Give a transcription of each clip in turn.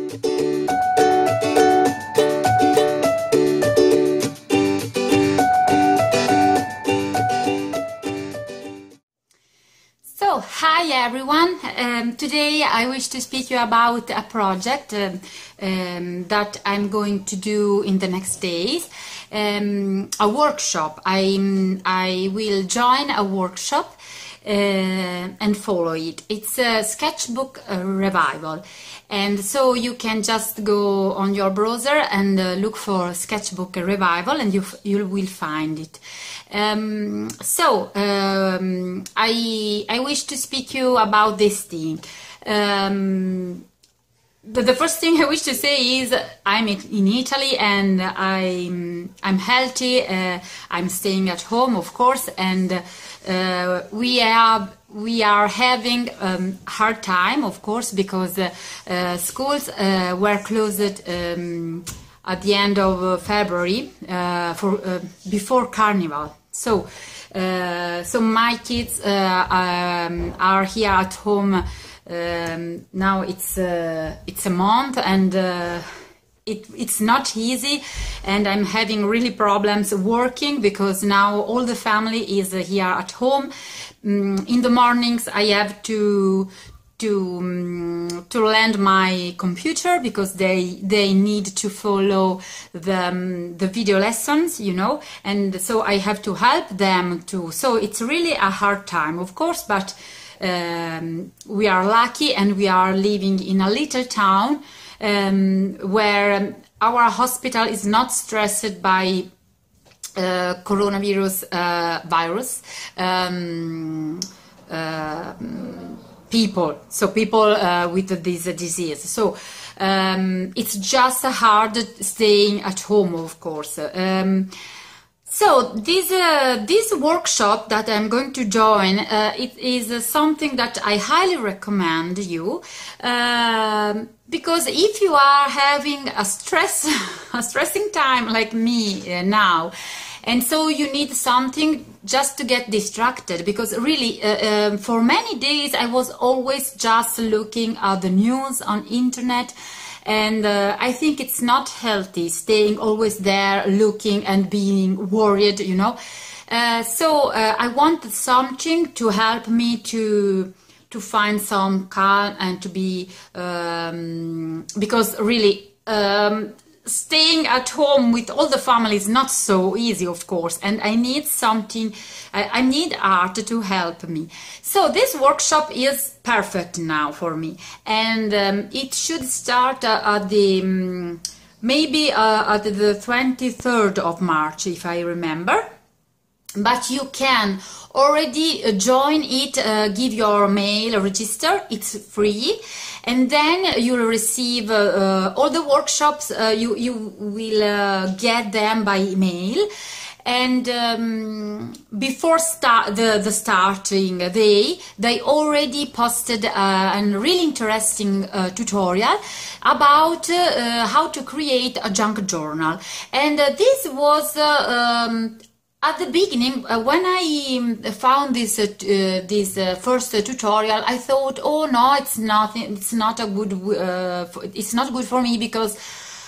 So, hi everyone. Today I wish to speak to you about a project that I'm going to do in the next days. A workshop. I will join a workshop and follow it. It's a Sketchbook Revival. And so you can just go on your browser and look for Sketchbook Revival, and you will find it. I wish to speak to you about this thing. The first thing I wish to say is I'm in Italy and I'm healthy. I'm staying at home, of course, and we are having hard time, of course, because schools were closed at the end of February before Carnival. So my kids are here at home. Now it's a month, and it's not easy, and I'm having really problems working because now all the family is here at home. In the mornings I have to lend my computer because they need to follow the video lessons, you know, and so I have to help them too. So it's really a hard time, of course, but we are lucky, and we are living in a little town where our hospital is not stressed by coronavirus people with this disease. So it's just hard staying at home, of course. So this workshop that I'm going to join, it is something that I highly recommend you, because if you are having a stressing time like me now, and so you need something just to get distracted, because really for many days I was always just looking at the news on internet, and I think it's not healthy staying always there looking and being worried, you know. So I wanted something to help me to find some calm and to be because really staying at home with all the family is not so easy, of course, and I need something, I need art to help me. So this workshop is perfect now for me, and it should start at the maybe at the 23rd of March, if I remember. But you can already join it, give your mail, register, it's free, and then you'll receive all the workshops, you will get them by email. And before the starting day, they already posted a really interesting tutorial about how to create a junk journal. And this was at the beginning, when I found this first tutorial, I thought, oh no, it's nothing. It's not a good. It's not good for me because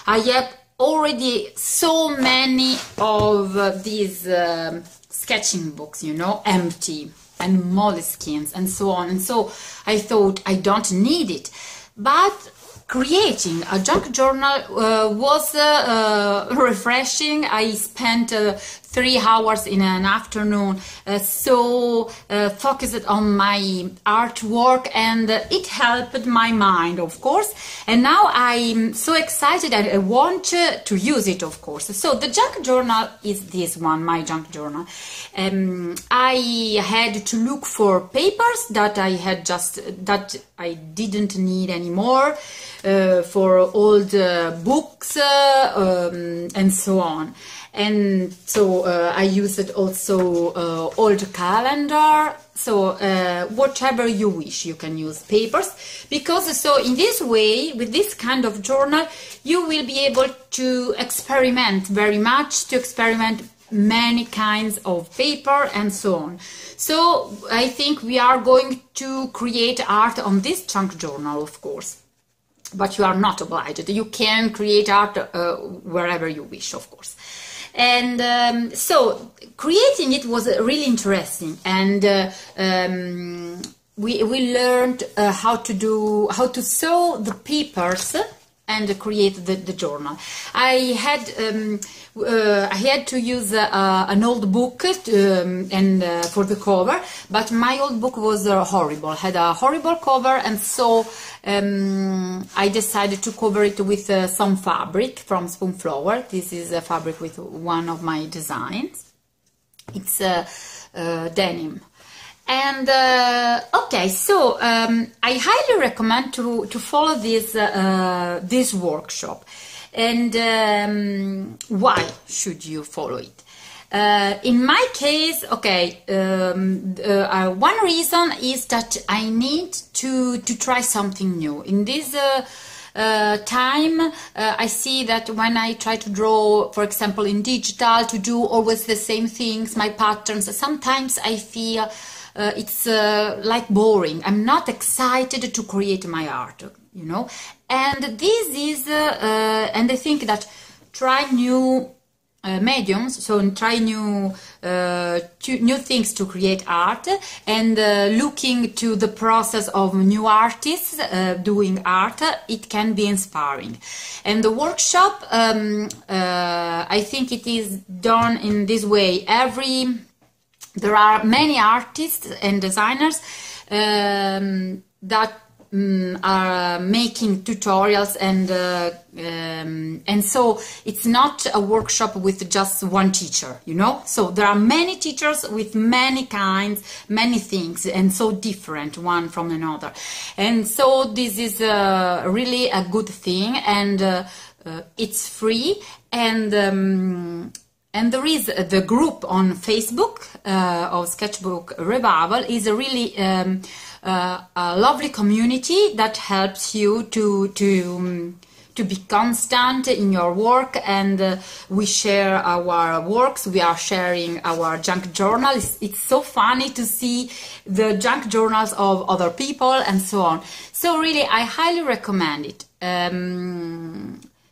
I have already so many of these sketching books, you know, empty and moleskins and so on. And so I thought I don't need it, but creating a junk journal was refreshing. I spent 3 hours in an afternoon focused on my artwork, and it helped my mind, of course. And now I'm so excited and I want to use it, of course. So the junk journal is this one, my junk journal. I had to look for papers that I didn't need anymore, for old books and so on. And so I used also old calendar. So whatever you wish, you can use papers, because so in this way, with this kind of journal, you will be able to experiment very much, to experiment many kinds of paper and so on. So I think we are going to create art on this junk journal, of course. but you are not obliged. You can create art wherever you wish, of course. And so creating it was really interesting, and we learned how to sew the papers and create the journal. I had to use an old book for the cover, but my old book was horrible, had a horrible cover, and so I decided to cover it with some fabric from Spoonflower. This is a fabric with one of my designs. It's denim. And okay, so I highly recommend to follow this workshop. And why should you follow it? In my case, okay, one reason is that I need to try something new. In this time, I see that when I try to draw, for example, in digital, to do always the same things, my patterns, sometimes I feel it's like boring. I'm not excited to create my art, you know. And this is, and I think that try new mediums, so try new things to create art, and looking to the process of new artists doing art, it can be inspiring. And the workshop, I think it is done in this way. There are many artists and designers that are making tutorials, and so it's not a workshop with just one teacher, you know. So there are many teachers with many kinds, many things, and so different one from another. And so this is really a good thing, and it's free, and there is the group on Facebook of Sketchbook Revival. Is a really a lovely community that helps you to be constant in your work, and we share our works. We are sharing our junk journal. It's so funny to see the junk journals of other people and so on. So really, I highly recommend it.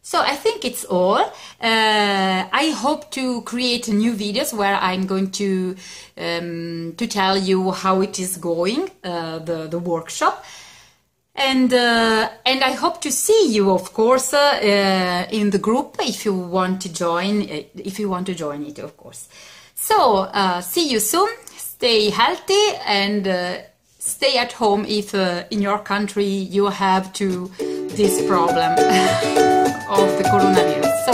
So I think it's all. I hope to create new videos where I'm going to tell you how it is going, the workshop, and I hope to see you, of course, in the group if you want to join. If you want to join it, of course. So see you soon. Stay healthy and stay at home if in your country you have this problem of the coronavirus. So